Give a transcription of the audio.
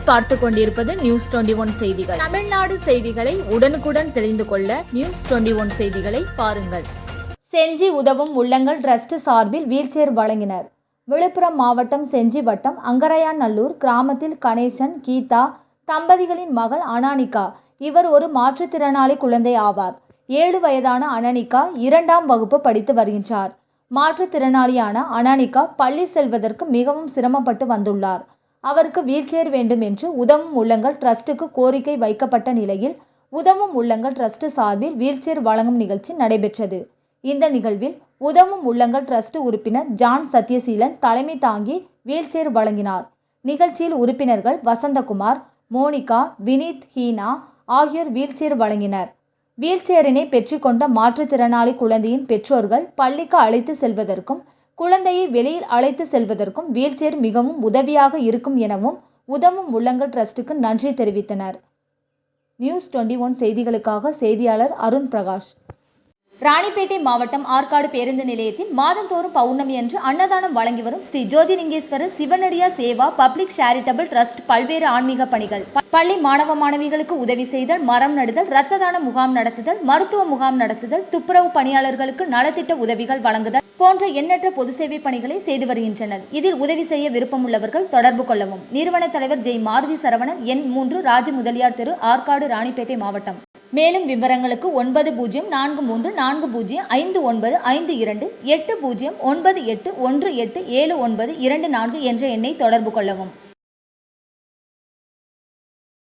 நீங்கள் பார்த்து கொண்டிருப்பது நியூஸ் 21 செய்திகள். தமிழ்நாடு செய்திகளை உடனுக்குடன் தெரிந்து கொள்ள நியூஸ் 21 செய்திகளை பாருங்கள். செஞ்சி உதவும் உள்ளங்கள் டிரஸ்ட் சார்பில் வீல்சேர் வழங்கினர். விழுப்புரம் மாவட்டம் செஞ்சி வட்டம் அங்கரையாநல்லூர் கிராமத்தில் கணேசன், கீதா தம்பதிகளின் மகள் அனானிகா. இவர் ஒரு மாற்றுத்திறனாளி குழந்தை ஆவார். 7 வயதான அனானிகா 2ஆம் வகுப்பு படித்து வருகின்றார். மாற்றுத்திறனாளியான அனானிகா பள்ளி செல்வதற்கு மிகவும் சிரமப்பட்டு வந்துள்ளார். அவருக்கு வீல்சேர் வேண்டும் என்று உதவும் உள்ளங்கள் டிரஸ்டுக்கு கோரிக்கை வைக்கப்பட்ட நிலையில் உதவும் உள்ளங்கள் டிரஸ்ட் சார்பில் வீல்சேர் வழங்கும் நிகழ்ச்சி நடைபெற்றது. இந்த நிகழ்வில் உதவும் உள்ளங்கள் டிரஸ்ட் உறுப்பினர் ஜான் சத்யசீலன் தலைமை தாங்கி வீல்சேர் வழங்கினார். நிகழ்ச்சியில் உறுப்பினர்கள் வசந்தகுமார், மோனிகா, வினீத், ஹீனா ஆகியோர் வீல்சேர் வழங்கினர். வீல்சேரினை பெற்றுக்கொண்ட மாற்றுத்திறனாளி குழந்தையின் பெற்றோர்கள் பள்ளிக்கு அழைத்து செல்வதற்கும் குழந்தையை வெளியில் அழைத்து செல்வதற்கும் வீல்சேர் மிகவும் உதவியாக இருக்கும் எனவும் உதவும் உள்ளங்கள் டிரஸ்டுக்கு நன்றி தெரிவித்தனர். நியூஸ் 21 செய்திகளுக்காக செய்தியாளர் அருண் பிரகாஷ். ராணிப்பேட்டை மாவட்டம் ஆற்காடு பேருந்து நிலையத்தில் மாதந்தோறும் பௌர்ணமி அன்று அன்னதானம் வழங்கி வரும் Sri Jothilingeswarar சிவனடியா Seva public charitable trust பல்வேறு ஆன்மீக பணிகள், பள்ளி மாணவ மாணவிகளுக்கு உதவி செய்தல், மரம் நடுதல், இரத்த தான முகாம் நடத்துதல், மருத்துவ முகாம் நடத்துதல், துப்புரவு பணியாளர்களுக்கு நலத்திட்ட உதவிகள் வழங்குதல் போன்ற எண்ணற்ற பொது சேவை பணிகளை செய்து வருகின்றனர். இதில் உதவி செய்ய விருப்பமுள்ளவர்கள் தொடர்பு கொள்ளவும். நிறுவன தலைவர் ஜெய் மாருதி சரவணன், எண் 3, ராஜ முதலியார் தெரு, ஆற்காடு, ராணிப்பேட்டை மாவட்டம். மேலும் விவரங்களுக்கு 9040405952 809818187924 என்ற எண்ணை தொடர்பு கொள்ளவும்.